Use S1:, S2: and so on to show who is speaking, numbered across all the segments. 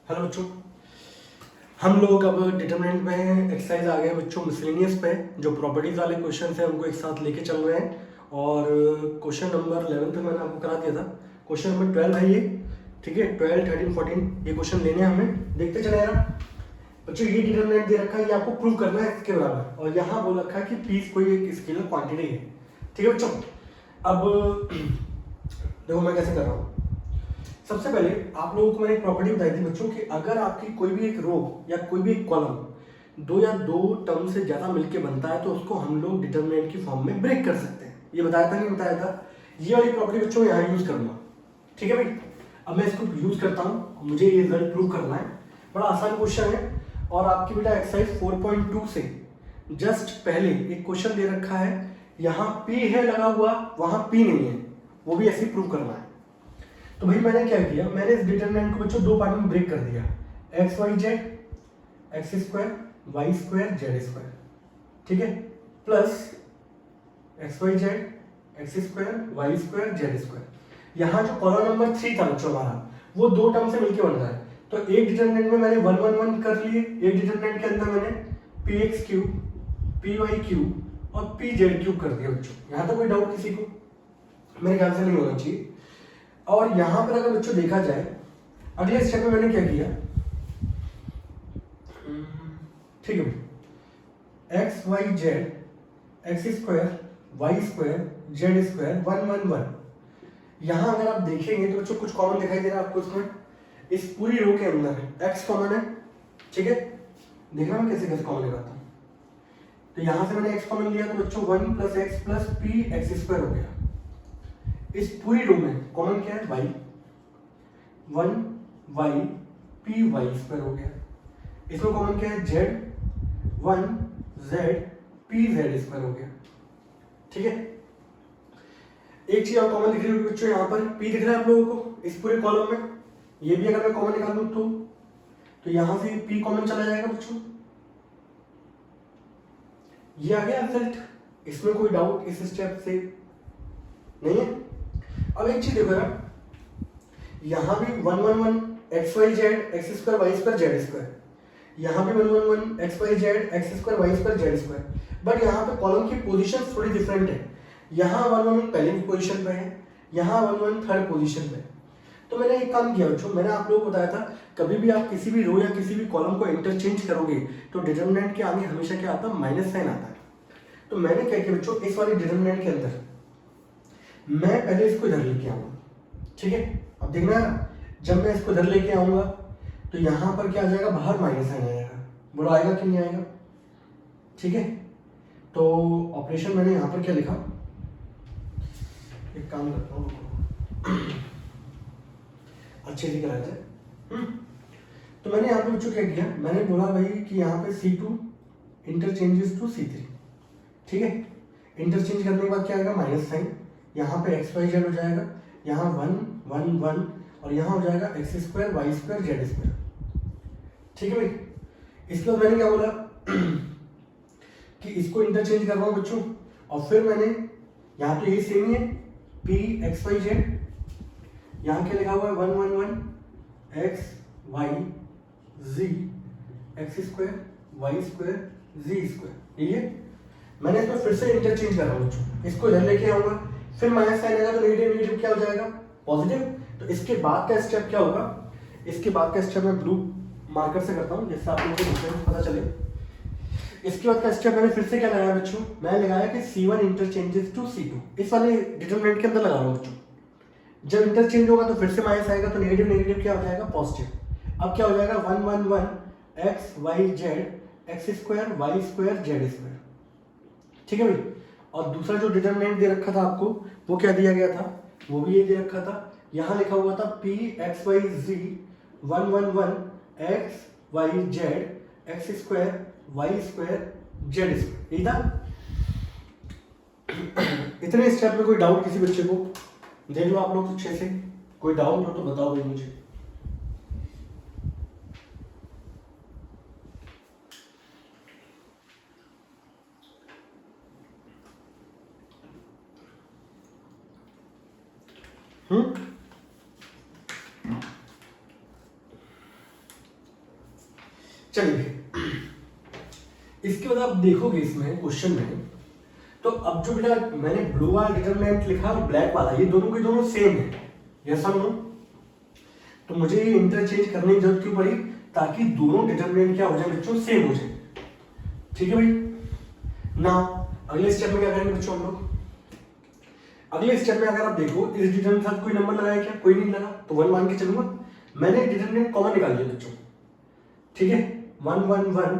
S1: Hello बच्चों, हम लोग अब डिटरमिनेंट में एक्सरसाइज आ गए बच्चों मिसलेनियस पे। जो प्रॉपर्टीज वाले क्वेश्चन है उनको एक साथ लेके चल रहे हैं और क्वेश्चन नंबर 11 पे मैंने आपको करा दिया था। क्वेश्चन नंबर 12 है ये, ठीक है। 12, 13, 14 ये क्वेश्चन लेने हैं हमें। देखते चले यार बच्चों, ये डिटरमिनेंट दे रखा है, ये आपको प्रूव करना है इसके बराबर, और यहाँ बोल रखा है कि पीस कोई एक स्केलर क्वांटिटी है, ठीक है बच्चों। अब देखो मैं कैसे कर रहा हूँ। सबसे पहले आप लोगों को मैंने एक प्रॉपर्टी बताई थी बच्चों कि अगर आपकी कोई भी एक रो या कोई भी एक कॉलम दो या दो टर्म से ज्यादा मिलके बनता है तो उसको हम लोग डिटरमिनेंट की फॉर्म में ब्रेक कर सकते हैं। ये बताया था नहीं बताया था? ये वाली प्रॉपर्टी बच्चों यहाँ यूज करूंगा, ठीक है भाई। अब मैं इसको यूज करता हूँ, मुझे ये रिजल्ट प्रूव करना है। बड़ा आसान क्वेश्चन है और आपकी बेटा एक्सरसाइज 4.2 से जस्ट पहले एक क्वेश्चन दे रखा है, यहाँ पी है लगा हुआ, वहां पी नहीं है, वो भी ऐसे प्रूव करना है। तो भाई मैंने क्या किया, मैंने इस डिटरमिनेंट को बच्चों दो पार्ट में ब्रेक कर दिया, X Y Z, X square Y square Z square, ठीक है, plus X Y Z X square Y square Z square. यहाँ जो कॉलम नंबर 3 था बच्चों हमारा, वो दो टर्म से मिलकर बन रहा है। तो एक डिटरमिनेंट में मैंने 1 1 1 कर लिए, एक डिटरमिनेंट के अंदर मैंने P X cube, P Y cube और पी जेड क्यूब कर दिया बच्चों। यहाँ तो कोई डाउट किसी को मेरे ख्याल से नहीं होना चाहिए। और यहां पर अगर बच्चों देखा जाए, अगले स्टेप में मैंने क्या किया, ठीक है, X Y Z X square Y square Z square 1 1 1। यहां अगर आप देखेंगे तो बच्चों कुछ कॉमन दिखाई दे रहा है आपको इसमें, इस पूरी रो के अंदर एक्स कॉमन है, ठीक है। देखना मैं कैसे कैसे कॉमन लगाता हूं। तो यहां से मैंने एक्स कॉमन लिया तो बच्चों 1 plus X plus P X square हो गया। इस पूरी रो में कॉमन क्या है, Y, 1 Y P Y square हो गया। इसमें कॉमन क्या है, Z, 1 Z P Z square हो गया, ठीक है। एक चीज और कॉमन दिख रही होगी बच्चों, यहां पर पी दिख रहा है आप लोगों को इस पूरे कॉलम में। ये भी अगर मैं कॉमन निकालूं तो यहां से पी कॉमन चला जाएगा बच्चों, ये आ गया रिजल्ट। इसमें कोई डाउट इस स्टेप से नहीं है। अब एक चीज देखो यार, यहां भी 1 1 1 X Y Z X square Y square Z square, यहां भी 1 1 1 X Y Z X square Y square Z square, but यहां पे कॉलम की पोजीशन थोड़ी डिफरेंट है। यहां 1 1 1 पहली पोजीशन पे है, यहां 1 1 थर्ड पोजीशन पे। तो मैंने एक काम किया बच्चों, मैंने आप लोगों को बताया था कभी भी आप किसी भी रो या किसी भी कॉलम को इंटरचेंज करोगे तो डिटरमिनेंट के आगे हमेशा क्या आता है, माइनस साइन आता है। तो मैंने क्या किया बच्चों, इस वाली डिटरमिनेंट के अंदर मैं पहले इसको इधर लेके आऊंगा, ठीक है। अब देखना है, जब मैं इसको इधर लेके आऊंगा तो यहां पर क्या आ जाएगा, बाहर माइनस साइन आएगा, बोलो आएगा कि नहीं आएगा, ठीक है। तो ऑपरेशन मैंने यहां पर क्या लिखा, एक काम करता हूँ अच्छे से कराया जाए। तो मैंने यहाँ पे बच्चों क्या किया, मैंने बोला भाई कि यहाँ पे C2 इंटरचेंजेस टू C3, ठीक है। इंटरचेंज करने के बाद क्या आएगा, माइनस साइन, यहाँ पे एक्स वाई जेड हो जाएगा, यहाँ 1 1 1 और यहाँ हो जाएगा X square Y square Z square, ठीक है भाई। इसके बाद मैंने क्या बोला कि इसको इंटरचेंज कर रहा हूँ बच्चों, और फिर मैंने यहाँ तो ये सेम ही है, पी एक्स वाई जेड, यहाँ क्या लिखा हुआ है 1 1 1 एक्स वाई जी एक्स स्क्वायर वाई स्क्वायर जी स्क्वायर, ये मैंने इसको फिर से इंटरचेंज कर रहा हूँ बच्चों, इसको इधर लेके आऊंगा, फिर माइनस साइन आएगा तो नेगेटिव नेगेटिव क्या हो जाएगा, पॉजिटिव। तो इसके बाद का स्टेप क्या होगा, इसके बाद का स्टेप मैं ब्लू मार्कर से करता हूँ जिससे आप लोगों को डिफरेंस पता चले। इसके बाद का स्टेप मैंने फिर से क्या लगाया बच्चों, मैंने लगाया कि C1 इंटरचेंजेस टू C2, इस वाले डिटरमिनेंट के अंदर लगा रहा हूँ बच्चों। जब इंटरचेंज होगा तो फिर से माइनस आएगा तो नेगेटिव नेगेटिव क्या हो जाएगा, पॉजिटिव। अब क्या हो जाएगा 1 1 1 X Y Z X square Y square Z square, ठीक है भाई। और दूसरा जो डिटरमिनेंट दे रखा था आपको, वो क्या दिया गया था, वो भी ये दे रखा था, यहाँ लिखा हुआ था P x Y G 1 1 1 X Y Z X square Y square Z square, यही था। इतने स्टेप में कोई डाउट किसी बच्चे को, देख लो आप लोग अच्छे से, कोई डाउट हो तो बताओ भाई मुझे। चलिए इसके बाद आप देखोगे इसमें क्वेश्चन में, तो अब जो बेटा मैंने ब्लू वाला डिटरमिनेंट लिखा और ब्लैक वाला, ये दोनों के दोनों सेम है, यस और नो? तो मुझे ये इंटरचेंज करने की जरूरत क्यों पड़ी? ताकि दोनों डिटरमिनेंट क्या हो जाए बच्चों, सेम हो जाए। ठीक है भाई ना? अगले स्टेप में क्या करेंगे बच्चों हम लोग? अगले स्टेप में अगर आप देखो इस डिटरमिनेंट के साथ कोई नंबर लगाया क्या? कोई नहीं लगा, तो 1 मान के चलूंगा। मैंने डिटरमिनेंट कॉमन निकाल लिया बच्चों, ठीक है? 1 1 1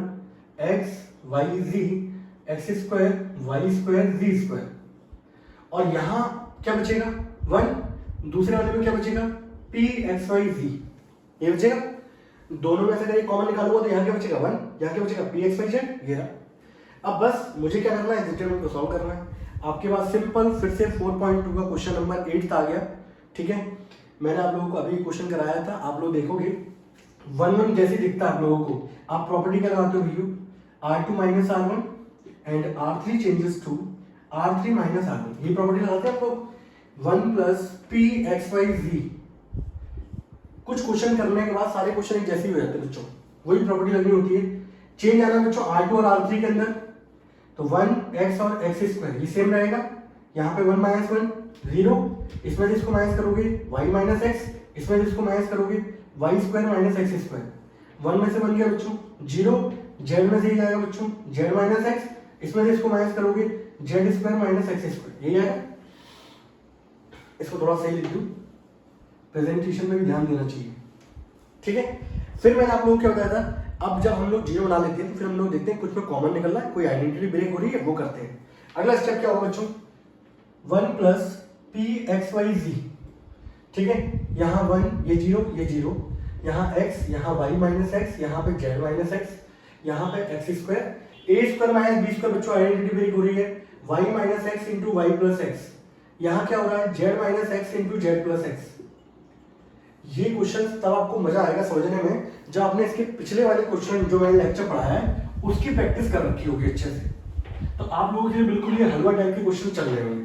S1: x y z x square y square z square, और यहां क्या बचेगा 1, दूसरे वाले में क्या बचेगा p x y z, ये बचेगा। दोनों में से अगर कॉमन निकालूंगा तो यहाँ क्या बचेगा 1, यहाँ क्या बचेगा p x y z, ये रहा। अब बस मुझे क्या करना है, डिटरमिनेंट को सॉल्व करना है। आपके पास सिंपल फिर से 4.2 का क्वेश्चन नंबर 8 आ गया, ठीक है? मैंने आप लोगों को अभी क्वेश्चन कराया था, आप लोग देखोगे 1 1 जैसे दिखता है आप लोगों को, आप प्रॉपर्टी क्या लगाते हो भैया, R2 minus R1 and R3 changes to R3 minus R1, ये प्रॉपर्टी लगाते हैं आप लोग। 1 plus P x Y G, कुछ क्वेश्चन करने के बाद सारे क्वेश्चन एक जैसे ही हो जाते हैं बच्चों, वही प्रॉपर्टी लगनी होती है। चेंज आना बच्चों R2 और R3 के अंदर, तो 1x और x स्क्वायर ये सेम रहेगा, यहाँ पे 1 माइनस 1 0, इसमें से इसको माइनस करोगे y माइनस x, इसमें से इसको माइनस करोगे y square minus x square, 1 में से 1 गया बच्चों 0, z में से ही जाएगा बच्चों z माइनस x, इसमें से इसको माइनस करोगे z square minus x square, यही आएगा। इसको थोड़ा सही लिख दूं, प्रेजेंटेशन में भी ध्यान देना चाहिए, ठीक है? फिर मैंने आप लोगों को क्या बताया था, अब जब हम लोग जीरो बना लेते हैं तो फिर हम लोग देखते हैं कुछ में कॉमन निकल रहा है, कोई आइडेंटिटी ब्रेक हो रही है, वो करते हैं। अगला स्टेप क्या होगा बच्चों, 1 प्लस पी एक्स वाई जी, ठीक है? यहाँ 1 ये 0 ये 0, यहाँ x, यहाँ y माइनस एक्स, यहाँ पे z माइनस एक्स, यहाँ पे X square, A square minus B square बच्चों आइडेंटिटी ब्रेक हो रही है, y minus X into Y plus X, यहाँ क्या हो रहा है z minus X into Z plus X. ये क्वेश्चन तब आपको मजा आएगा समझने में जब आपने इसके पिछले वाले क्वेश्चन जो मैंने लेक्चर पढ़ाया है उसकी प्रैक्टिस कर रखी होगी अच्छे से, तो आप लोगों के लिए बिल्कुल ये हलवा टाइप के क्वेश्चन चल रहे होंगे।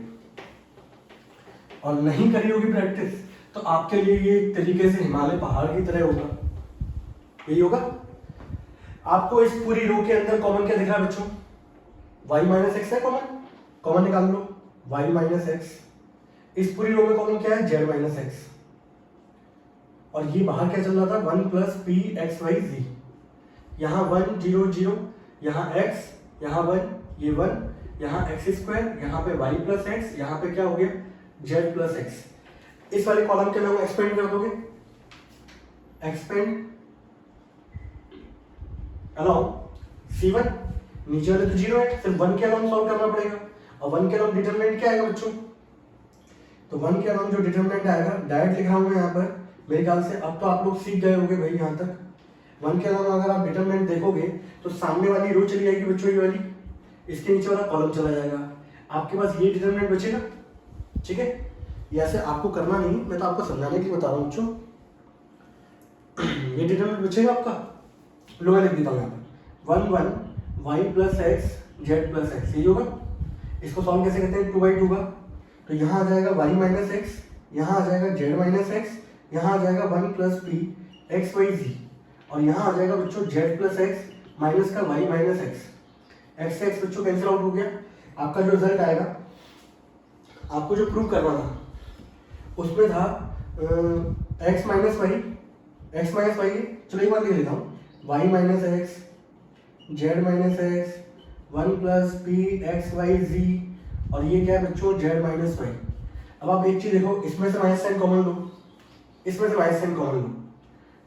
S1: और नहीं करी होगी प्रैक्टिस तो आपके लिए ये एक तरीके से हिमालय पहाड़ की तरह होगा, यही होगा। आपको इस पूरी रो के अंदर कॉमन क्या दिख रहा है बच्चों, y माइनस एक्स है कॉमन, कॉमन निकाल लो y माइनस एक्स, इस पूरी रो में कॉमन क्या है z माइनस एक्स, और ये बाहर क्या चल रहा था 1 प्लस पी एक्स वाई जी, यहाँ 1 0 0, यहाँ x, यहाँ 1 ये 1, यहाँ एक्स स्क्वायर, यहाँ पे y प्लस एक्स, यहाँ पे क्या हो गया z प्लस एक्स। इस वाले कॉलम के नाम एक्सपेंड कर दोगे, एक्सपेंड अलाउ C1, नीचे वाले तो 0 है, सिर्फ 1 के अलाउ सॉल्व करना पड़ेगा, और 1 के अलाउ डिटरमिनेंट क्या आएगा बच्चों, तो 1 के अलाउ जो डिटरमिनेंट आएगा डायरेक्ट लिख रहा हूं मैं यहाँ पर, मेरे ख्याल से अब तो आप लोग सीख गए होंगे भाई यहाँ तक। 1 के अलावा अगर आप डिटरमिनेंट देखोगे तो सामने वाली रो चली जाएगी बच्चों, ये वाली, इसके नीचे वाला कॉलम चला जाएगा, आपके पास ये डिटरमिनेंट बचेगा, ठीक है? ये ऐसे आपको करना नहीं, मैं तो आपको समझाने के लिए बता रहा हूँ बच्चों। ये डिटरमिनेंट बचेगा आपका, लो मैं लिख देता हूँ यहाँ पर 1 1 Y plus X Z plus X, यही होगा। इसको सॉल्व कैसे करते हैं 2/2 का, तो यहाँ आ जाएगा y माइनस एक्स, यहाँ आ जाएगा z माइनस एक्स, यहाँ आ जाएगा 1 plus P x Y z, और यहाँ आ जाएगा बच्चों z प्लस एक्स माइनस का y माइनस एक्स, एक्स से एक्स बच्चों कैंसिल आउट हो गया। आपका जो रिजल्ट आएगा, आपको जो प्रूव करना था उसमें था x minus y, x minus y, चलो एक बार लिख लेता हूँ, y minus x z minus x 1 plus P x Y z, और ये क्या है बच्चों z माइनस वाई। अब आप एक चीज देखो, इसमें से माइनस साइन कॉमन लो, इसमें से माइनस साइन कॉमन लो,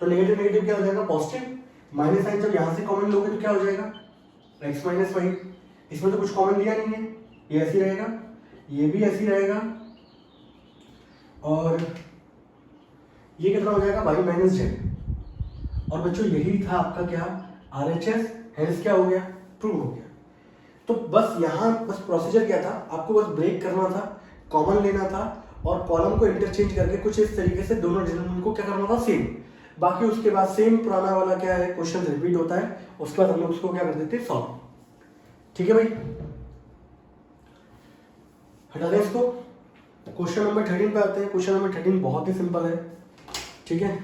S1: तो नेगेटिव नेगेटिव क्या हो जाएगा पॉजिटिव, माइनस साइन जब यहाँ से कॉमन लोगे तो क्या हो जाएगा x माइनस वाई। इसमें तो कुछ कॉमन लिया नहीं है, ये ऐसे रहेगा, ये भी ऐसे रहेगा, और ये कितना हो जाएगा y माइनस जेड। और बच्चों यही था आपका क्या RHS, हेंस क्या हो गया प्रूव हो गया। तो बस यहाँ बस प्रोसीजर क्या था, आपको बस ब्रेक करना था, कॉमन लेना था, और कॉलम को इंटरचेंज करके कुछ इस तरीके से दोनों डिटरमिनेंट को क्या करना था सेम। बाकी उसके बाद सेम पुराना वाला क्या है क्वेश्चन रिपीट होता है, उसके बाद हम लोग उसको क्या कर देते हैं सॉल्व। ठीक है भाई, हटा दें इसको। क्वेश्चन नंबर 13 पे आते हैं। क्वेश्चन नंबर 13 बहुत ही सिंपल है, ठीक है।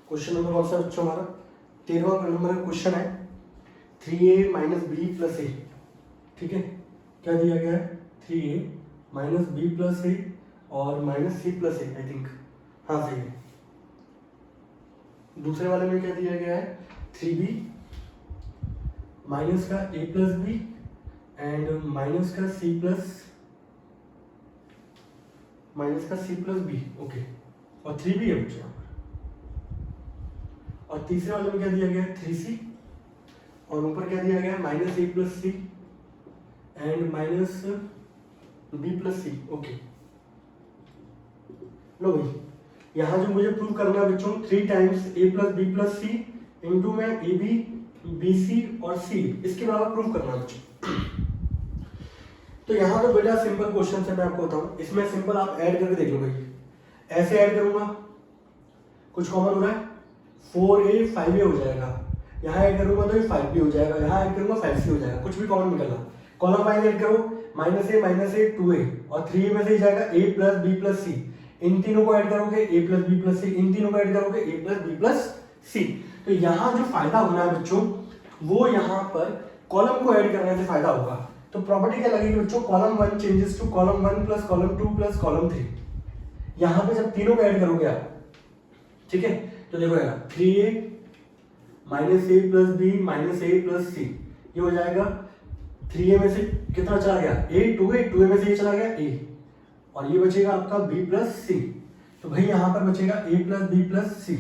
S1: क्वेश्चन नंबर कौन सा बच्चों हमारा 13वां नंबर का क्वेश्चन है 3a माइनस बी प्लस ए। ठीक है, क्या दिया गया है 3a minus B plus A और minus C plus A, I think, हाँ सही है। दूसरे वाले में क्या दिया गया है 3b माइनस का a plus B and minus का c प्लस बी, ओके, और 3b है बच्चों यहाँ पर। और तीसरे वाले में क्या दिया गया है 3c और ऊपर क्या दिया गया है minus a plus C and minus b plus c, okay. लो भाई, यहाँ जो मुझे प्रूव करना है बच्चों 3 times a plus B plus c into में ए बी बी सी और सी, इसके बराबर प्रूव करना है बच्चों। तो यहाँ तो बेटा सिंपल क्वेश्चन है, मैं आपको बताऊं, इसमें सिंपल आप ऐड करके देख लो भाई। ऐसे ऐड करूंगा, कुछ कॉमन हो रहा है 4a 5a हो जाएगा, यहाँ ऐड करूंगा तो ये 5b हो जाएगा, यहाँ ऐड करूंगा 5c हो जाएगा, कुछ भी कॉमन निकलना। कॉलम वाइज ऐड करो, माइनस ए 2a और 3a में से ही जाएगा a प्लस बी प्लस सी, इन तीनों को ऐड करोगे a प्लस बी प्लस सी, इन तीनों को ऐड करोगे a plus B plus C. तो यहाँ जो फायदा होना है बच्चों वो यहाँ पर कॉलम को ऐड करने से फायदा होगा। तो प्रॉपर्टी क्या लगेगी बच्चों, column 1 changes to column 1 plus column 2 plus column 3। यहाँ पे जब तीनों को ऐड करोगे आप, ठीक है, तो देखो यार 3a minus A plus B minus A plus सी, ये हो जाएगा 3a में से कितना चला गया a 2a में से ये चला गया a और ये बचेगा आपका b प्लस सी। तो भाई यहाँ पर बचेगा a प्लस बी प्लस सी,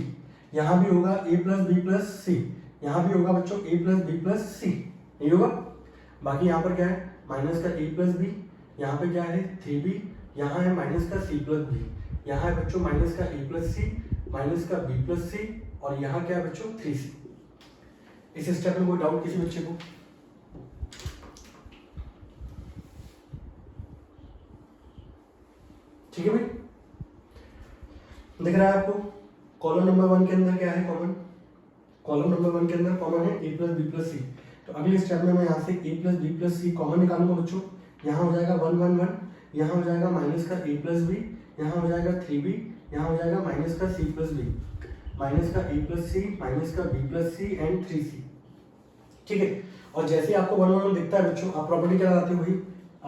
S1: यहाँ भी होगा a प्लस बी प्लस सी, यहाँ भी होगा बच्चों a प्लस बी प्लस सी, नहीं होगा। बाकी यहाँ पर क्या है माइनस का a प्लस बी, यहाँ पे क्या है 3b, यहाँ है माइनस का c प्लस बी, यहाँ है बच्चों माइनस का a प्लस सी माइनस का b प्लस सी और यहाँ क्या है बच्चों 3c। इस स्टेप में कोई डाउट किसी बच्चे को? ठीक है भाई, दिख रहा है आपको? कॉलम नंबर 1 के अंदर क्या है कॉमन? कॉलम नंबर 1 के अंदर कॉमन है a plus B plus C. तो अगले स्टेप में मैं यहाँ से a plus B plus C common निकालूंगा बच्चों। यहाँ हो जाएगा 1 1 1, यहाँ हो जाएगा माइनस का a प्लस बी, यहाँ हो जाएगा 3b, यहाँ हो जाएगा माइनस का c प्लस बी, माइनस का a प्लस सी माइनस का b plus C and 3c। ठीक है, और जैसे ही आपको 1 1 1 दिखता है बच्चों, आप प्रॉपर्टी क्या लगाते हो भाई,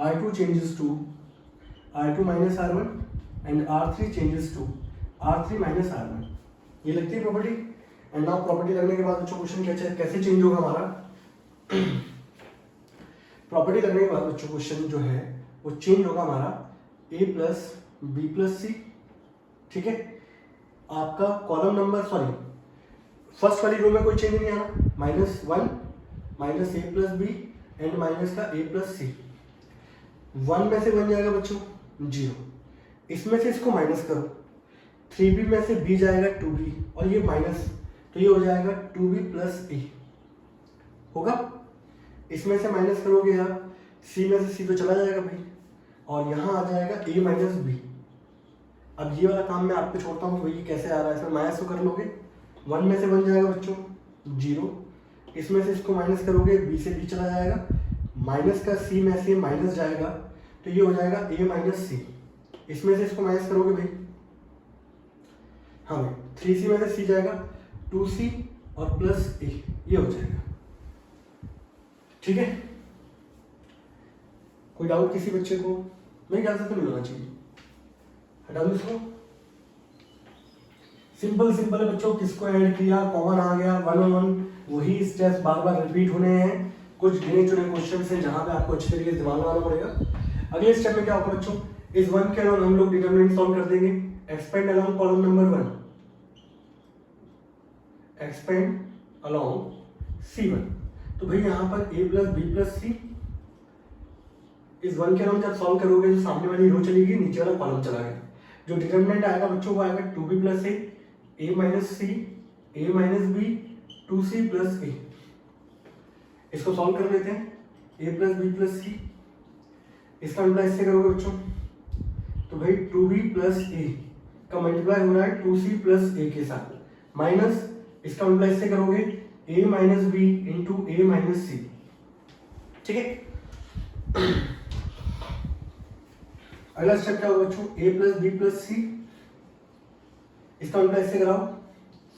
S1: r2 changes to r2 minus r1 and r3 changes to r3 minus r1, ये लगती है प्रॉपर्टी। एंड नाउ प्रॉपर्टी लगने के बाद बच्चों क्वेश्चन कैसे चेंज होगा हमारा? प्रॉपर्टी लगने के बाद बच्चों क्वेश्चन जो है वो चेंज होगा हमारा a प्लस बी प्लस सी। ठीक है, आपका कॉलम नंबर फर्स्ट वाली रो में कोई चेंज नहीं आना, -1 minus A plus B and minus का a प्लस सी। 1 में से बन जाएगा बच्चों 0, इसमें से इसको माइनस करो, 3b में से b जाएगा 2b और ये माइनस, तो ये हो जाएगा 2b प्लस a होगा। इसमें से माइनस करोगे आप, c में से c तो चला जाएगा भाई और यहाँ आ जाएगा a माइनस बी। अब ये वाला काम मैं आपको छोड़ता हूँ भाई, कैसे आ रहा है, इसमें माइनस तो कर लोगे। 1 में से बन जाएगा बच्चों 0, इसमें से इसको माइनस करोगे b से b चला जाएगा, माइनस का c में से माइनस जाएगा तो ये हो जाएगा a माइनस सी। इसमें से इसको माइनस करोगे भाई, हाँ भाई 3c में से c जाएगा 2c और प्लस a, ये हो जाएगा। ठीक है, कोई डाउट किसी बच्चे को? मेरे ख्याल से तो नहीं होना चाहिए, हटा दो इसको। सिंपल सिंपल है बच्चों, किसको ऐड किया, कॉमन आ गया, 1 1 1, वही स्टेप्स बार बार रिपीट होने हैं। कुछ गिने चुने क्वेश्चन हैं जहां पे आपको अच्छी तरीके से दिमाग लगाना पड़ेगा। अगले स्टेप में क्या होगा बच्चों, इस 1 के अलावा हम लोग डिटरमिनेंट सॉल्व कर देंगे। Expand along column number 1, expand along C1। तो भाई यहाँ पर a प्लस बी प्लस सी, इस 1 के अलावा जब सॉल्व करोगे तो सामने वाली रो चली गई, नीचे वाला कॉलम चला गया। जो डिटरमिनेंट आएगा बच्चों वो आएगा 2b plus a minus C, a minus B, 2c plus a। इसको सॉल्व कर लेते हैं, a प्लस बी प्लस सी, इसका मल्टीप्लाई इससे करोगे बच्चों तो भाई 2b प्लस a का मल्टीप्लाई हो रहा है 2c प्लस a के साथ, माइनस इसका मल्टीप्लाई इससे करोगे a minus b into a minus c. ठीक है, अगला स्टेप क्या होगा बच्चों, a प्लस बी प्लस सी, इसका मल्टीप्लाई इससे कराओ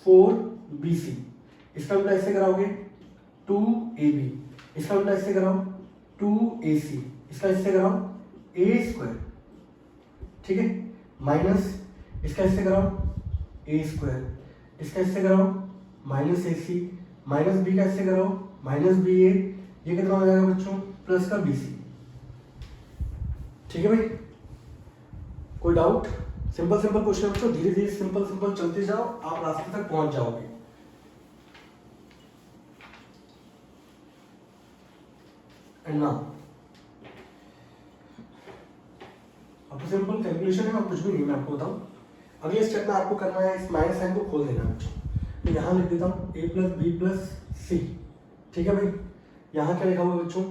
S1: 4BC, इसका उल्टा ऐसे कराओगे 2AB, इसका उल्टा ऐसे कराओ 2AC, इसका इससे कराओ A², ठीक है, माइनस इसका इससे कराओ A², इसका इससे कराओ -AC, माइनस B का इससे कराओ -BA, ये कितना हो जाएगा बच्चों प्लस का BC, ठीक है भाई। कोई डाउट? सिंपल सिंपल क्वेश्चन बच्चों, धीरे धीरे सिंपल सिंपल चलते जाओ, आप रास्ते तक पहुंच जाओगे। एंड नाउ अब तो सिंपल कैलकुलेशन है और कुछ भी नहीं, मैं आपको बताऊं। अगले स्टेप में आपको करना है इस माइनस साइन को खोल देना है बच्चों। तो यहाँ लिख देता हूँ a + b + c, ठीक है भाई। यहाँ क्या लिखा हुआ है बच्चों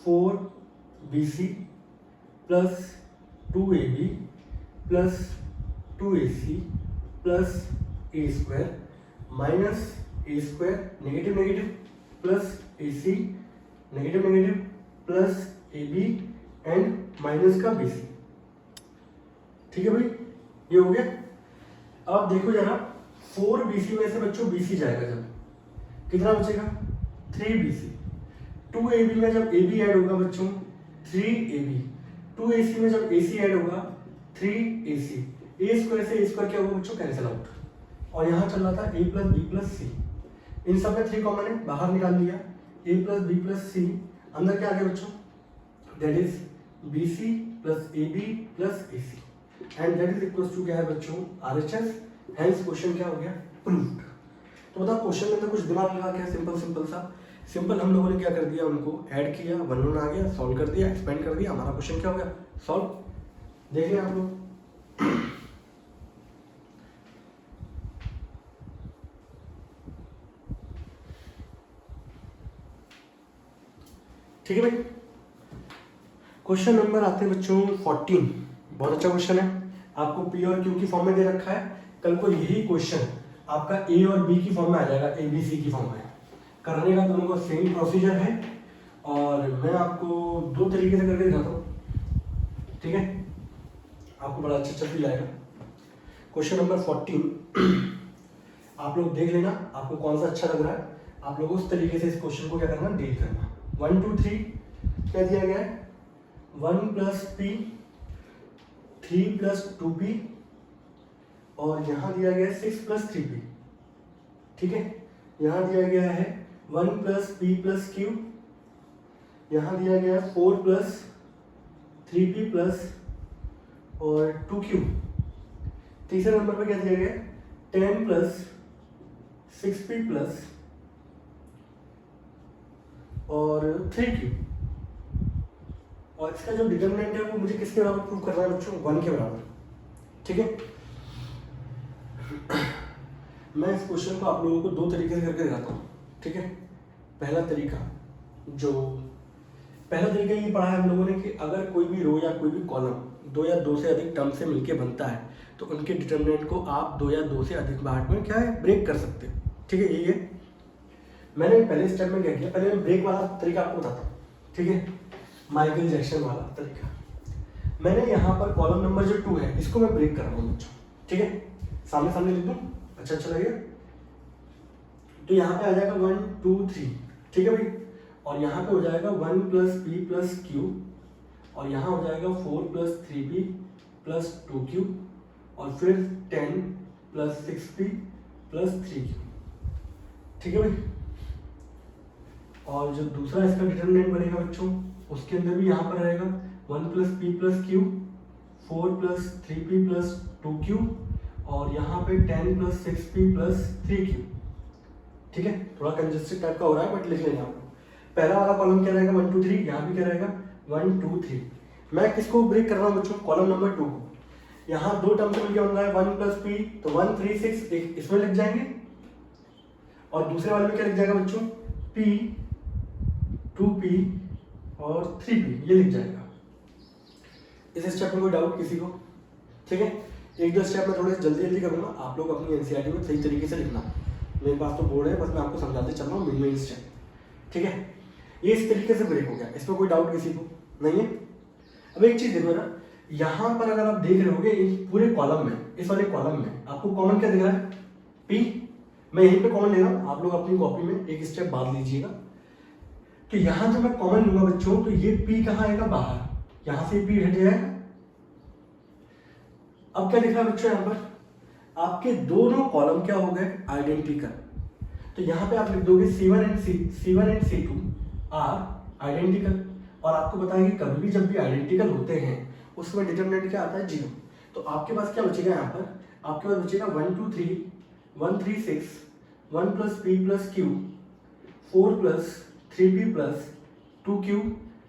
S1: 4BC + 2AB + 2AC + A² minus A² negative negative plus AC negative negative plus AB and minus का BC, ठीक है भाई, ये हो गया। अब देखो जरा 4BC में से बच्चों BC जाएगा, जब कितना बचेगा 3BC, 2AB में जब AB ऐड होगा बच्चों 3AB, 2AC में जब AC ऐड होगा 3AC, A² से A² क्या होगा बच्चों कैंसिल आउट, और यहाँ चल रहा था a + b + c, इन सब में 3 कॉमन है, बाहर निकाल लिया, a + b + c, अंदर क्या आ गया बच्चों that is BC + AB + AC and that is equals to क्या है बच्चों RHS, हेंस क्वेश्चन क्या हो गया प्रूव्ड। तो बताओ क्वेश्चन में तो कुछ दिमाग लगा क्या, सिंपल सिंपल सा, सिंपल हम लोगों ने क्या कर दिया, उनको ऐड किया, 1 1 आ गया, सॉल्व कर दिया, एक्सपेंड कर दिया, हमारा क्वेश्चन क्या हो गया सॉल्व। देख लिया आप लोग, ठीक है भाई। क्वेश्चन नंबर आते हैं बच्चों 14, बहुत अच्छा क्वेश्चन है, आपको P और Q की फॉर्म में दे रखा है, कल को यही क्वेश्चन आपका A और B की फॉर्म में आ जाएगा, ABC की फॉर्म में। करने का दोनों का सेम प्रोसीजर है और मैं आपको 2 तरीके से करके दिखाता हूँ, ठीक है, आपको बड़ा अच्छा फील आएगा। क्वेश्चन नंबर 14 आप लोग देख लेना, आपको कौन सा अच्छा लग रहा है, आप लोग उस तरीके से इस क्वेश्चन को क्या करना डील करना। 1 2 3 क्या दिया गया है 1 + P 3 + 2P और यहाँ दिया गया है 6 + 3P, ठीक है। यहाँ दिया गया है 1 + P + Q, यहाँ दिया गया है 4 + 3P प्लस और 2Q। तीसरे नंबर पे क्या दिया गया है 10 + 6P प्लस और 3Q, और इसका जो डिटरमिनेंट है वो मुझे किसके बराबर प्रूव करना है बच्चों 1 के बराबर, ठीक है। मैं इस क्वेश्चन को आप लोगों को 2 तरीके से करके दिखाता हूँ, ठीक है। पहला तरीका ये पढ़ा है हम लोगों ने कि अगर कोई भी रो या कोई भी कॉलम 2 या 2 से अधिक टर्म से मिलके बनता है तो उनके डिटरमिनेंट को आप 2 या 2 से अधिक पार्ट में क्या है ब्रेक कर सकते हैं, ठीक है। यही है, मैंने पहले स्टेप में क्या किया, पहले मैं ब्रेक वाला तरीका आपको बताता हूँ, ठीक है, माइकल जैक्सन वाला तरीका। मैंने यहाँ पर कॉलम नंबर जो 2 है इसको मैं ब्रेक कर रहा हूँ बच्चों, ठीक है, सामने सामने लिख दूँ, अच्छा लगेगा। तो यहाँ पे आ जाएगा 1 2 3, ठीक है भाई, और यहाँ पे हो जाएगा 1 + P + Q और यहाँ हो जाएगा 4 + 3P + 2Q और फिर 10 + 6P + 3Q, ठीक है भाई। और जो दूसरा इसका डिटरमिनेंट बनेगा बच्चों उसके अंदर भी यहाँ पर रहेगा 1 + P + Q 4 + 3P + 2Q और यहाँ पे 10 + 6P + 3Q, ठीक है। थोड़ा कंजेस्टेड टाइप का हो रहा है बट लिख लेंगे आप लोग। पहला वाला कॉलम क्या रहेगा 1 2 3, यहाँ भी क्या रहेगा 1 2 3। मैं किसको ब्रेक कर रहा हूँ बच्चों कॉलम नंबर 2 को, यहाँ 2 टर्म से मिलकर बन रहा है 1 + P, तो 1 3 6 इसमें लिख जाएंगे और दूसरे वाले में क्या लिख जाएगा बच्चों P 2P और 3P, ये लिख जाएगा। इस स्टेप में कोई डाउट किसी को, ठीक है। 1 2 स्टेप में थोड़े जल्दी जल्दी करूँगा, आप लोग अपनी एनसीईआरटी में सही तरीके से लिखना। मेरे पास तो बोर्ड है, बस मैं आपको समझाते चल रहा हूँ मेन स्टेप, ठीक है। ये इस तरीके से ब्रेक हो गया, इसमें कोई डाउट किसी को नहीं है। अब एक चीज देखो ना, यहाँ पर अगर आप देख रहे होगे इस पूरे कॉलम में, इस वाले कॉलम में आपको कॉमन क्या दिख रहा है P, मैं यहीं पे कॉमन ले रहा हूँ, आप लोग अपनी कॉपी में एक स्टेप बाद लीजिएगा। तो यहाँ जब मैं कॉमन लूंगा बच्चों तो ये p कहाँ आएगा, बाहर, यहाँ से p हट जाएगा। अब क्या लिखा है बच्चों, यहाँ पर आपके दोनों कॉलम क्या हो गए, आइडेंटिकल। तो यहाँ पे आप लिख दोगे C1 and C2 are identical. और आपको बताएंगे कभी भी जब भी आइडेंटिकल होते हैं उसमें डिटरमिनेंट क्या आता है, 0। तो आपके पास क्या बचेगा, यहाँ पर आपके पास बचेगा 1 2 3 1 3 6 1 plus p plus q 4 plus 3p plus 2q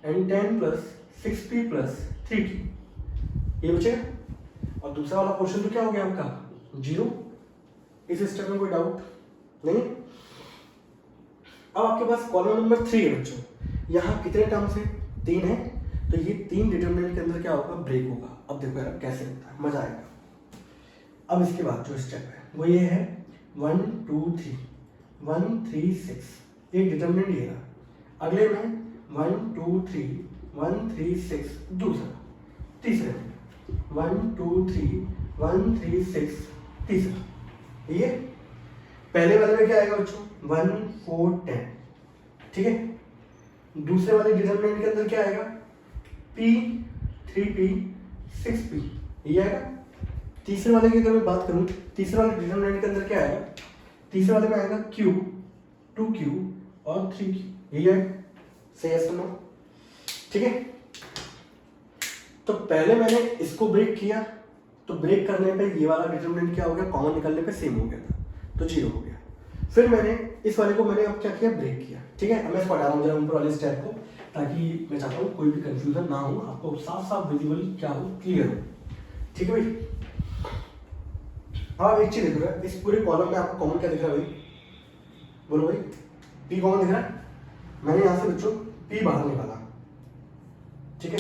S1: and 10 plus 6p plus 3q, ये बचेगा। और दूसरा वाला पोर्शन तो क्या हो गया आपका, 0। इस स्टेप में कोई डाउट नहीं। अब आपके पास कॉलम नंबर 3 है बच्चों, यहाँ कितने टर्म्स हैं, 3 है। तो ये 3 डिटरमिनेंट के अंदर क्या होगा, ब्रेक होगा। अब देखो यार कैसे होता है, मजा आएगा। अब इसके बाद जो स्टेप है वो ये है 1 2 3 1 3 6, एक डिटरमिनेंट ये रहा। अगले में 1 2 3 1 3 6, दूसरा। तीसरे में 1 2 3 1 3 6, तीसरा। ये पहले वाले में क्या आएगा बच्चों, 1 4 10, ठीक है। दूसरे वाले डिटरमिनेंट के अंदर क्या आएगा, p 3p 6p, ये आएगा। तीसरे वाले की अगर मैं बात करूं, तीसरे वाले डिटरमिनेंट के अंदर क्या आएगा, तीसरे वाले में आएगा q 2q और 3q, ये आएगा। सही है सुनो, ठीक है। तो पहले मैंने इसको ब्रेक किया, तो ब्रेक करने पे ये वाला डिटरमिनेंट क्या हो गया, कॉमन निकलने पे सेम हो गया था, तो 0 हो गया। फिर मैंने इस वाले को मैंने अब क्या किया, ब्रेक किया, ठीक है। अब मैं इसको हटा रहा हूँ जरा ऊपर वाले स्टेप को, ताकि मैं चाहता हूँ कोई भी कंफ्यूजन ना हो, आपको साफ साफ विजिबल क्या हो, क्लियर हो, ठीक है भाई। हाँ एक चीज दिख रहा है, इस पूरे कॉलम में आपको कॉमन क्या दिख रहा है भाई, बोलो भाई, p कॉमन दिख रहा है। मैंने यहाँ से बच्चों p बाहर निकाला, ठीक है,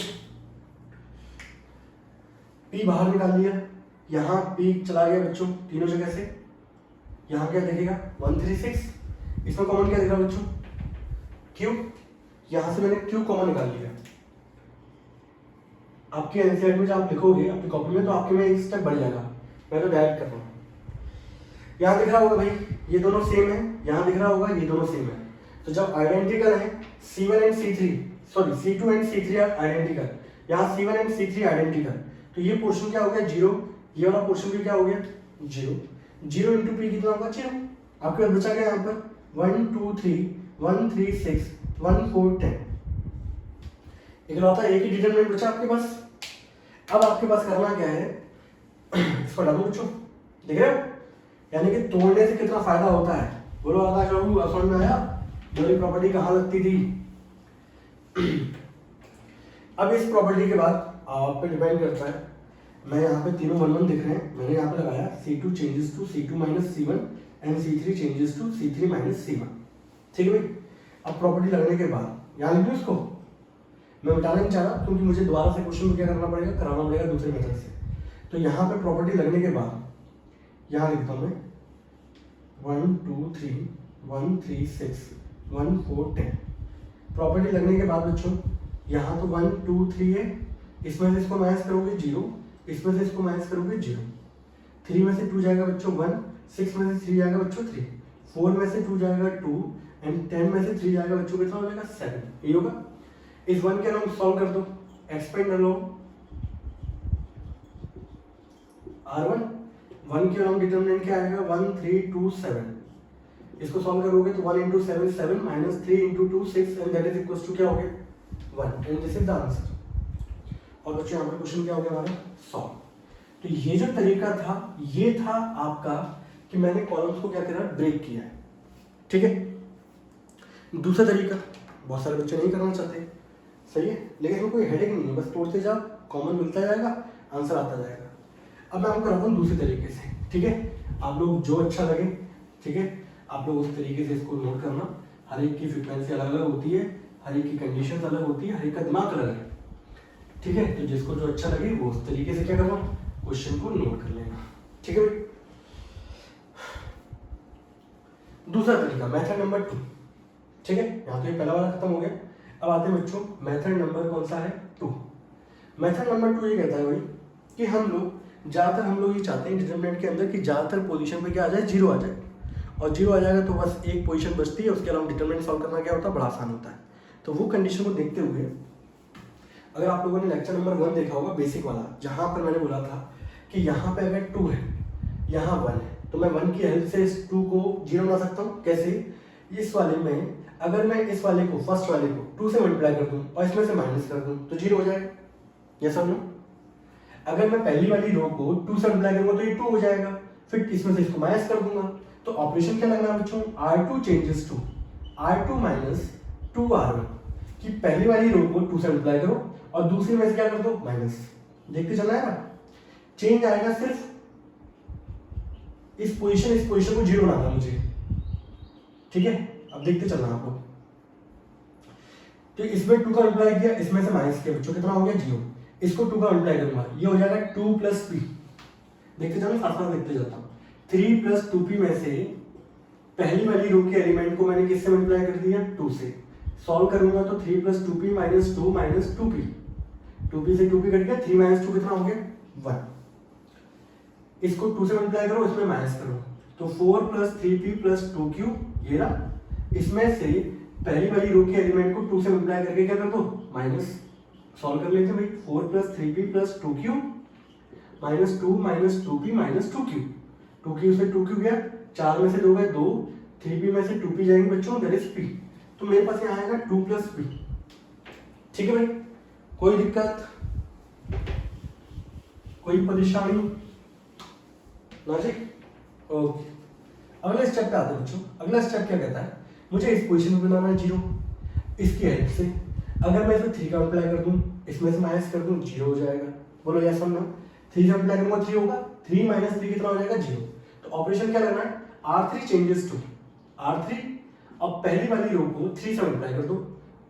S1: p बाहर निकाल लिया। यहाँ p चला गया बच्चों तीनों जगह से, यहाँ क्या दिखेगा 1 3 6, इसमें कॉमन क्या दिखा बच्चों, q। यहाँ से मैंने q कॉमन निकाल लिया। आपके एनसीईआरटी में जब आप लिखोगे अपनी कॉपी में तो आपके में एक स्टेप बढ़ जाएगा, मैं तो डायरेक्ट कर रहा हूँ। यहाँ दिख रहा होगा भाई ये दोनों सेम है, यहाँ दिख रहा होगा ये दोनों सेम है। तो जब आइडेंटिकल है C1 and C3, sorry C2 and C3 are identical, यहाँ C1 एंड C3 आइडेंटिकल, तो ये पोर्शन क्या हो गया 0, ये वाला पोर्शन भी क्या हो गया 0। 0 इंटू p कितना होगा 0। आपके पास बचा गया यहाँ पर 1 2 3 1 3 6 1 4 10, इकलौता एक ही डिटरमिनेंट बचा आपके पास। अब आपके पास करना क्या है, इसको डालो बच्चों, देख रहे हो, यानी कि तोड़ने से कितना फायदा होता है, बोलो आकाश बाबू समझ में आया, बोली प्रॉपर्टी कहाँ लगती थी। अब इस प्रॉपर्टी के बाद आप पे डिपेंड करता है, मैं यहाँ पे तीनों 1 1 दिख रहे हैं, मैंने यहाँ पे लगाया C2 changes to C2 minus C1 and C3 changes to C3 minus C1, ठीक है भाई। अब प्रॉपर्टी लगने के बाद यहाँ लिख दूँ इसको, मैं मिटाना नहीं चाह रहा क्योंकि मुझे दोबारा से क्वेश्चन को क्या करना पड़ेगा, कराना पड़ेगा दूसरे मेथड से। तो यहाँ पे प्रॉपर्टी लगने के बाद यहाँ लिखता हूँ मैं 1 2 3 1 3 6 1 4 10। प्रॉपर्टी लगने के बाद बच्चों यहाँ तो 1 2 3 है, इसमें से इसको माइनस करोगे 0, इसमें से इसको माइनस करोगे 0, 3 में से 2 जाएगा बच्चों 1, 6 में से 3 जाएगा बच्चों 3, 4 में से 2 जाएगा 2 एंड 10 में से 3 जाएगा बच्चों, कितना हो जाएगा 7, ये होगा। इस 1 के नाम सॉल्व कर दो, एक्सपेंड कर लो R1, 1 के नाम डिटरमिनेंट क्या आएगा 1 3 2 7, इसको सॉल्व करोगे तो 1 into 7 7 minus 3 into 2 6 and that is equal to क्या हो गया 1, and this is the answer. और बच्चों यहाँ पर क्वेश्चन क्या हो गया हमारा सॉल्व। तो ये जो तरीका था ये था आपका कि मैंने कॉलम्स को क्या करा, ब्रेक किया है, ठीक है। दूसरा तरीका बहुत सारे बच्चे नहीं करना चाहते, सही है, लेकिन इसमें कोई हेडेक नहीं है, बस तोड़ते जाओ, कॉमन मिलता जाएगा, आंसर आता जाएगा। अब मैं आपको कराता हूँ दूसरे तरीके से, ठीक है। आप लोग जो अच्छा लगे, ठीक है, आप लोग उस तरीके से इसको नोट करना। हर एक की फ्रिक्वेंसी अलग अलग होती है, हर एक की कंडीशन अलग होती है, हर एक का दिमाग अलग है, ठीक है। तो जिसको जो अच्छा लगे वो उस तरीके से क्या करना, क्वेश्चन को नोट कर लेना, ठीक है भाई। दूसरा तरीका मेथड नंबर 2, ठीक है। यहाँ तो ये पहला वाला खत्म हो गया। अब आते हैं बच्चों मेथड नंबर कौन सा है 2। मेथड नंबर 2 ये कहता है भाई कि हम लोग ज़्यादातर हम लोग ये चाहते हैं डिटरमिनेंट के अंदर कि ज़्यादातर पोजीशन पे क्या आ जाए 0 आ जाए, और 0 आ जाएगा तो बस एक पोजीशन बचती है, उसके अलावा डिटरमिनेंट सॉल्व करना क्या होता है, बड़ा आसान होता है। तो वो कंडीशन को देखते हुए अगर आप लोगों ने लेक्चर नंबर 1 देखा होगा बेसिक वाला, जहाँ पर मैंने बोला था कि यहाँ पे अगर 2 है, यहाँ 1 है, तो मैं 1 की हेल्प से इस 2 को 0 बना सकता हूँ। कैसे? इस वाले में अगर मैं इस वाले को, फर्स्ट वाले को 2 से मल्टीप्लाई कर दूँ और इसमें से माइनस कर दूँ तो 0 हो जाएगा। ये समझो। अगर मैं पहली वाली रो को 2 से मल्टीप्लाई करूँगा तो ये 2 हो जाएगा, फिर इसमें से इसको माइनस कर दूंगा। तो ऑपरेशन क्या लगना है बच्चों? R2 changes to R2 minus 2R1, कि पहली वाली रो को 2 से मल्टीप्लाई करो और दूसरी में से क्या कर दो, माइनस। देखते चलना है ना, चेंज आएगा सिर्फ इस पोजीशन को 0 बनाना मुझे, ठीक है। अब देखते चलना आपको। तो इसमें 2 का मल्टीप्लाई किया, इसमें से माइनस किया बच्चों, कितना हो गया 0। इसको 2 का मल्टीप्लाई करूंगा, ये हो जाएगा 2 प्लस p। देखते चलो, साथ साथ देखते जाता हूँ। 3 प्लस 2p में से पहली वाली रो के एलिमेंट को मैंने किससे मल्टीप्लाई कर दिया, 2 से। सॉल्व करूंगा तो 3 plus 2p minus 2 minus 2p, 2p से 2p कट गया, 3 माइनस 2 कितना हो गया 1। इसको 2 से मल्टीप्लाई करो, इसमें माइनस करो तो 4 प्लस 3p प्लस 2q, ये रहा। इसमें से पहली वाली रो के एलिमेंट को 2 से मल्टीप्लाई करके क्या कर दो, माइनस। सॉल्व कर लेते हैं भाई, 4 plus 3p plus 2q minus 2 minus 2p minus 2q, 2q से 2q गया, 4 में से 2 गए 2, 3p में से 2p जाएंगे बच्चों, दैट इज p। तो मेरे पास यहाँ आएगा 2 प्लस p। ठीक है भाई, कोई दिक्कत, कोई परेशानी? Logic okay. अगले स्टेप पे आते हैं बच्चों। अगला स्टेप क्या कहता है, मुझे इस पोजीशन में बनाना है 0। इसकी हेल्प से अगर मैं इसमें 3 का मल्टीप्लाई कर दूं, इसमें से माइनस कर दूं, 0 हो जाएगा। बोलो यस और नो। 3 से मल्टीप्लाई करूंगा 3 होगा, 3 माइनस 3 कितना हो जाएगा 0। तो ऑपरेशन क्या करना है, R3 चेंजेस टू R3। अब पहली वाली रो को 3 से मल्टीप्लाई कर दो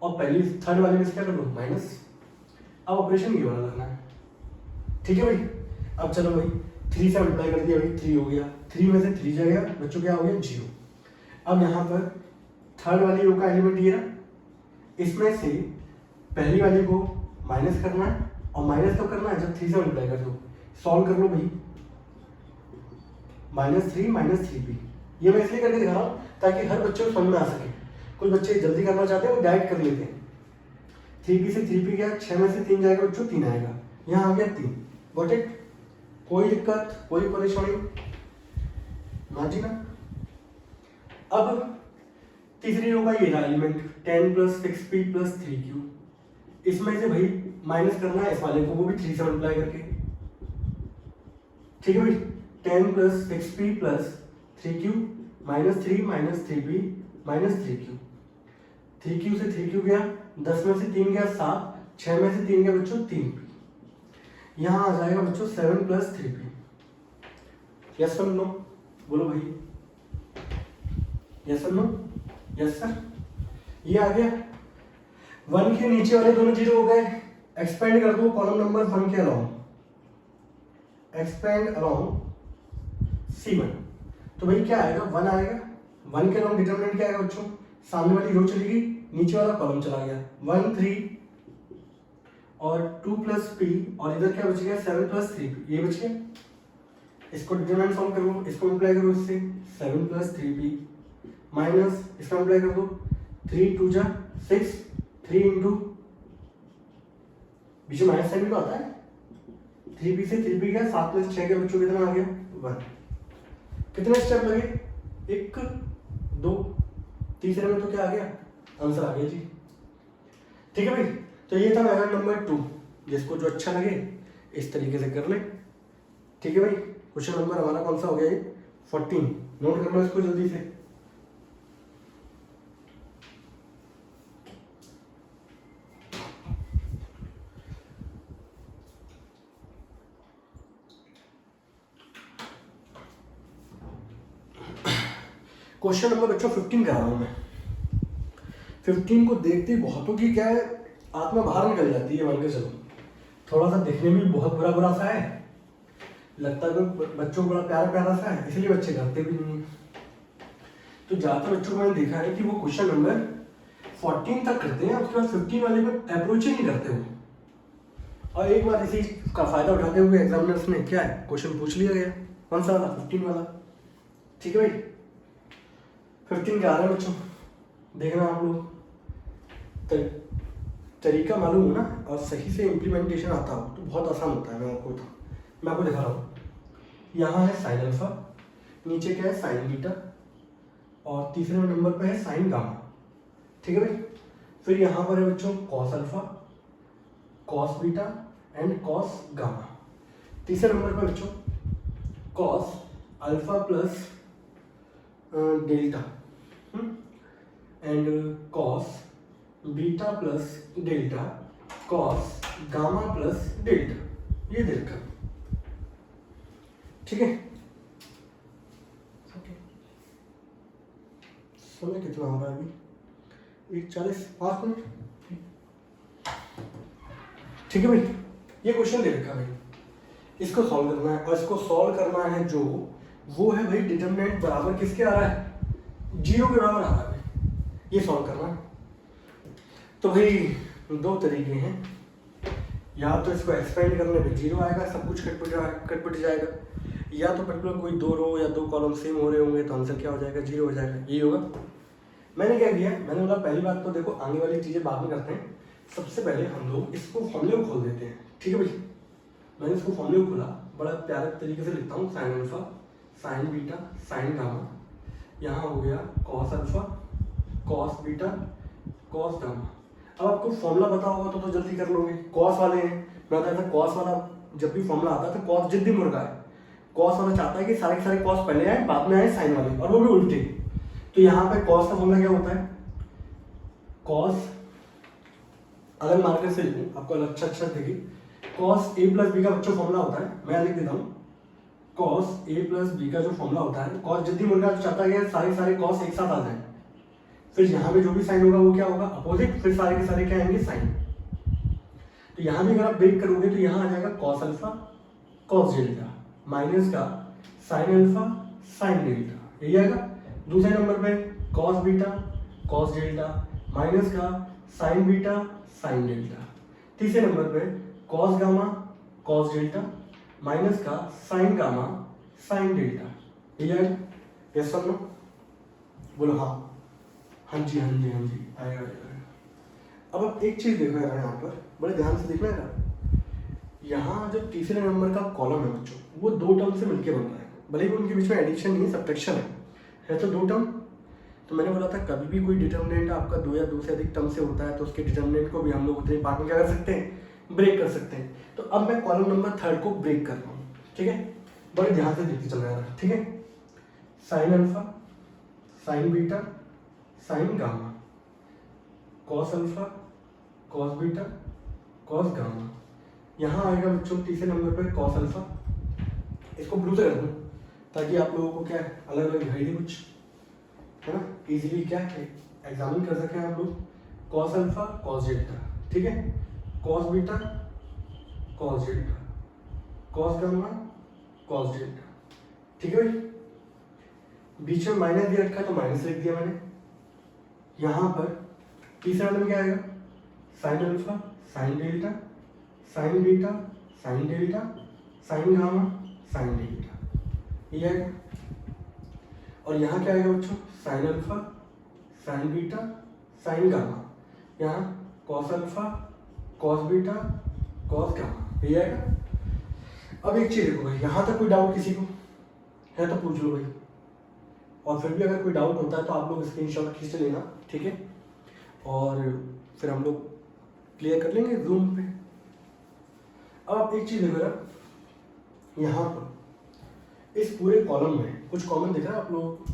S1: और पहली थर्ड वाली में से क्या कर दो, माइनस। अब ऑपरेशन ये वाला करना है, ठीक है भाई। अब चलो भाई, 3 से मल्टीप्लाई कर दिया भाई, 3 हो गया, 3 में से 3 जाएगा बच्चों, क्या हो गया 0। अब यहाँ पर थर्ड वाली रो का एलिमेंट ये रहा, इसमें से पहली वाली को माइनस करना है, और माइनस कब करना है, जब 3 से मल्टीप्लाई कर दो। सॉल्व कर लो भाई, -3 माइनस 3p। ये मैं इसलिए करके दिखा रहा हूँ ताकि हर बच्चे को समझ में आ सके। कुछ बच्चे जल्दी करना चाहते हैं वो डायरेक्ट कर लेते हैं। 3p से 3p गया, 6 में से 3 जाएगा बच्चों, 3 आएगा, यहाँ आ गया 3। Got it? कोई दिक्कत, कोई परेशानी? ना जी ना। अब तीसरी रो का ये रहा element, 10 plus 6p plus 3q। इसमें से भाई माइनस करना है इस वाले को, वो भी 3 से मल्टीप्लाई करके, ठीक है भाई। 10 plus 6p plus 3q minus 3 minus 3p minus 3q, 3q से 3q गया, 10 में से 3 गया 7, 6 में से 3 गया बच्चों 3p। यहाँ आ जाएगा बच्चों 7 plus 3p। Yes sir no? बोलो भाई, yes sir no? Yes sir. ये आ गया। 1 के नीचे वाले दोनों 0 हो गए। एक्सपेंड कर दो कॉलम नंबर 1 के अलाउंग, एक्सपेंड अलाउंग C1। तो भाई क्या आएगा, 1 आएगा। 1 के अलाउंग डिटरमिनेंट क्या आएगा बच्चों, सामने वाली रो चली गई, नीचे वाला कॉलम चला गया, 1 3 और 2 प्लस p, और इधर क्या बच गया 7 प्लस 3p, ये बच गया। इसको डिटरमिनेंट फॉर्म करो, इसको मल्टीप्लाई करो इससे, 7 प्लस 3p माइनस इसका मल्टीप्लाई कर दो, 3 2 जा 6, 3 इंटू बीच में माइनस साइन तो आता है, 3p से 3p गया, 7 प्लस 6 के बच्चों कितना आ गया 1। कितने स्टेप लगे, 1 2, तीसरे में तो क्या आ गया, आंसर आ गया जी। ठीक है भाई, तो ये था मेथड नंबर 2। जिसको जो अच्छा लगे इस तरीके से कर ले। ठीक है भाई, क्वेश्चन नंबर हमारा कौन सा हो गया, 14। नोट कर लो इसको जल्दी से। क्वेश्चन नंबर बच्चों 15 कर रहा हूं मैं। 15 को देखते ही बहुतों की क्या है, आत्मा बाहर निकल जाती है, मान के चलो। थोड़ा सा देखने में बहुत बुरा बुरा सा है, लगता है बच्चों को बड़ा प्यारा प्यारा सा है, इसलिए बच्चे करते भी नहीं है। तो ज़्यादातर बच्चों को मैंने देखा है कि वो क्वेश्चन नंबर 14 तक करते हैं, उसके बाद 15 वाले पे अप्रोच ही नहीं करते वो। और एक बार इसी का फायदा उठाते हुए एग्जामिनर्स ने क्या है, क्वेश्चन पूछ लिया गया, कौन सा वाला, 15 वाला। ठीक है भाई, 15 के आ रहे हैं बच्चों, देखना आप लोग तरीका मालूम हो ना और सही से इम्प्लीमेंटेशन आता हो तो बहुत आसान होता है। मैं आपको दिखा रहा हूँ। यहाँ है साइन अल्फा, नीचे क्या है साइन बीटा, और तीसरे नंबर पे है साइन गामा। ठीक है भाई। फिर यहाँ पर है बच्चों cos alpha, cos beta and cos gamma. तीसरे नंबर पर बच्चों cos alpha plus delta and cos beta plus delta, cos gamma plus delta, ये दे रखा। ठीक है। समय कितना हो रहा है अभी? 1:40, 5 मिनट। ठीक है भाई, ये क्वेश्चन दे रखा भाई, इसको सॉल्व करना है। और इसको सॉल्व करना है जो वो है भाई डिटरमिनेंट बराबर किसके आ रहा है? 0 के बराबर आ रहा है भाई, ये सॉल्व करना है। तो भाई 2 तरीके हैं, या तो इसको एक्सपेंड करने पे 0 आएगा, सब कुछ कटपट जाएगा, या तो पर्टिकुलर कोई 2 रो या 2 कॉलम सेम हो रहे होंगे तो आंसर क्या हो जाएगा? 0 हो जाएगा। यही होगा। मैंने क्या किया, मैंने बोला पहली बात तो देखो आगे वाली चीज़ें बाद में करते हैं, सबसे पहले हम लोग इसको फॉर्मूले को खोल देते हैं। ठीक है भाई। मैंने इसको फॉर्मूले को खोला, बड़ा प्यारे तरीके से लिखता हूँ, sign alpha, sine beta, sine gamma. यहाँ हो गया cos alpha, cos beta, cos gamma. अब आपको फॉर्मूला पता होगा तो जल्दी कर लोगे। कॉस वाले हैं, मैं बताया था कॉस वाला जब भी फॉर्मूला आता है तो कॉस जिद्दी मुर्गा है। कॉस वाला चाहता है कि सारे के सारे कॉस पहले आए बाद में आए साइन वाले, और वो भी उल्टे। तो यहाँ पे कॉस का फॉर्मूला क्या होता है? कॉस अलग मार्कर से लिखूँ आपको अच्छा देखिए, कॉस ए प्लस बी का बच्चों फॉर्मूला होता है, मैं लिख देता हूँ। कॉस ए प्लस बी का जो फॉर्मूला होता है, कॉस जिद्दी मुर्गा चाहता है कि सारे कॉस एक साथ आ जाए। फिर यहाँ पे जो भी साइन होगा वो क्या होगा? अपोजिट। फिर सारे के सारे क्या आएंगे? साइन। तो यहाँ भी अगर आप ब्रेक करोगे तो यहाँ आ जाएगा cos alpha cos delta minus का साइन अल्फा साइन डेल्टा, यही आएगा। दूसरे नंबर पे cos beta cos delta minus का साइन बीटा साइन डेल्टा। तीसरे नंबर पे cos gamma cos delta minus का साइन गामा साइन डेल्टा, यही आएगा। Yes sir no? बोलो हाँ। हाँ जी आएगा। अब आप एक चीज देखो यार, यहाँ पर बड़े ध्यान से देखना है। यहाँ जो तीसरे नंबर का कॉलम है बच्चों, वो 2 टर्म से मिलकर बन रहा है, भले ही उनके बीच में एडिशन नहीं सब्ट्रैक्शन है तो 2 टर्म। तो मैंने बोला था कभी भी कोई डिटर्मिनेंट आपका 2 या 2 से अधिक टर्म से होता है तो उसके डिटर्मिनेंट को भी हम लोग उतने पार्ट में क्या कर सकते हैं? ब्रेक कर सकते हैं। तो अब मैं कॉलम नंबर 3 को ब्रेक कर रहा हूँ। ठीक है, बड़े ध्यान से देखते चल रहा है। ठीक है, sign alpha sine beta sine gamma, cos alpha cos beta cos gamma. यहाँ आएगा बच्चों तीसरे नंबर पे कॉस अल्फा, इसको ब्लू से कर दूँ ताकि आप लोगों को क्या अलग अलग दिखाई दे कुछ, है ना, इजीली क्या एग्जामिन कर सकें आप लोग। कॉस अल्फा कॉस डेल्टा, ठीक है, cos beta cos delta cos gamma cos delta. ठीक है भाई, बीच में माइनस दे रखा है तो माइनस लिख दिया मैंने। यहाँ पर तीसरा नंबर क्या आएगा? Sine alpha sine delta sine beta sine delta sine gamma sine delta, ये आएगा। और यहाँ क्या आएगा बच्चों? Sine alpha sine beta sine gamma, यहाँ cos alpha cos beta cos gamma, ये आएगा। अब एक चीज देखो भाई, यहाँ तक कोई डाउट किसी को है तो पूछ लो भाई, और फिर भी अगर कोई डाउट होता है तो आप लोग स्क्रीनशॉट खींच लेना। ठीक है, और फिर हम लोग क्लियर कर लेंगे जूम पे। अब आप एक चीज देखो यार, यहाँ पर इस पूरे कॉलम में कुछ कॉमन दिख रहा है आप लोग?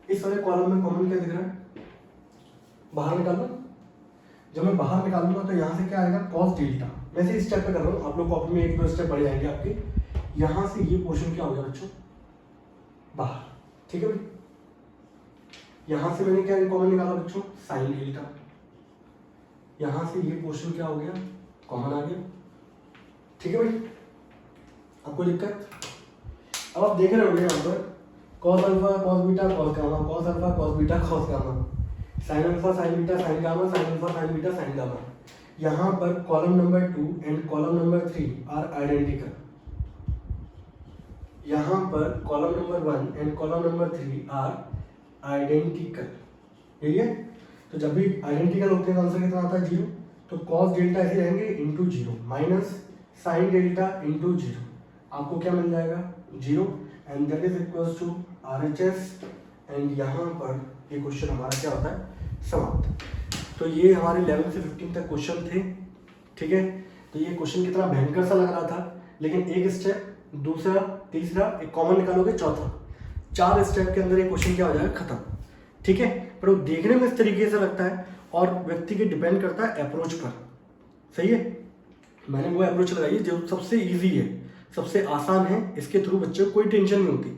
S1: इस वाले कॉलम में कॉमन क्या दिख रहा है? बाहर निकालो। जब मैं बाहर निकालूंगा तो यहाँ से क्या आएगा? Cos delta. मैं इस स्टेप पे कर रहा हूँ, आप लोग कॉपी में 1-2 स्टेप बढ़ जाएंगे आपके। यहाँ से ये पोर्शन क्या हो गया बच्चों? बाहर। ठीक है भाई, यहाँ से मैंने क्या कॉमन निकाला बच्चों? Sine delta. यहाँ से ये पोर्शन क्या हो गया? कॉमन आ गया। ठीक है भाई, आपको दिक्कत? अब आप देख रहे होंगे यहाँ पर cos alpha cos beta cos gamma, cos alpha cos beta cos gamma, sine alpha sine beta sine gamma, sine alpha sine beta sine gamma. यहाँ पर column number 2 and column number 3 are identical, यहाँ पर column number 1 and column number 3 are identical, यही है। तो जब भी identical होते हैं तो आंसर कितना आता है 0। तो कॉस डेल्टा ऐसे रहेंगे into 0 minus sine delta into 0, आपको क्या मिल जाएगा 0 and that is equals to RHS। And यहाँ पर ये क्वेश्चन हमारा क्या होता है समाप्त। तो ये हमारे 11 से 15 तक क्वेश्चन थे, ठीक है। तो ये क्वेश्चन कितना भयंकर सा लग रहा था, लेकिन एक स्टेप, दूसरा, तीसरा, एक कॉमन निकालोगे, चौथा, 4 स्टेप के अंदर ये क्वेश्चन क्या हो जाएगा खत्म, ठीक है। पर वो देखने में इस तरीके से लगता है और व्यक्ति के डिपेंड करता है अप्रोच पर, सही है। मैंने वो अप्रोच लगाई है जो सबसे ईजी है, सबसे आसान है, इसके थ्रू बच्चे को कोई टेंशन नहीं होती।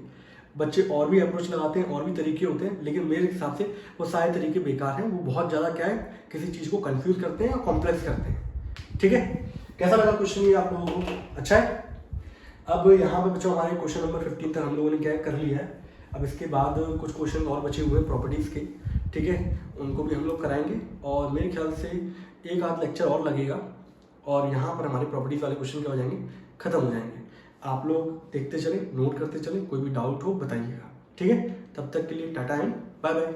S1: बच्चे और भी अप्रोच लगाते हैं, और भी तरीके होते हैं, लेकिन मेरे हिसाब से वो सारे तरीके बेकार हैं। वो बहुत ज़्यादा क्या है, किसी चीज़ को कंफ्यूज करते हैं या कॉम्प्लेक्स करते हैं, ठीक है। कैसा लगा क्वेश्चन ये आप लोगों को, अच्छा है। अब यहाँ पे बच्चों हमारे क्वेश्चन नंबर 15 तक हम लोगों ने क्या कर लिया है। अब इसके बाद कुछ क्वेश्चन और बचे हुए हैं प्रॉपर्टीज़ के, ठीक है, उनको भी हम लोग कराएंगे। और मेरे ख्याल से एक आध लेक्चर और लगेगा और यहाँ पर हमारे प्रॉपर्टीज़ वाले क्वेश्चन क्या हो जाएंगे, खत्म हो जाएंगे। आप लोग देखते चलें, नोट करते चलें, कोई भी डाउट हो बताइएगा, ठीक है। तब तक के लिए टाटा एंड बाय बाय।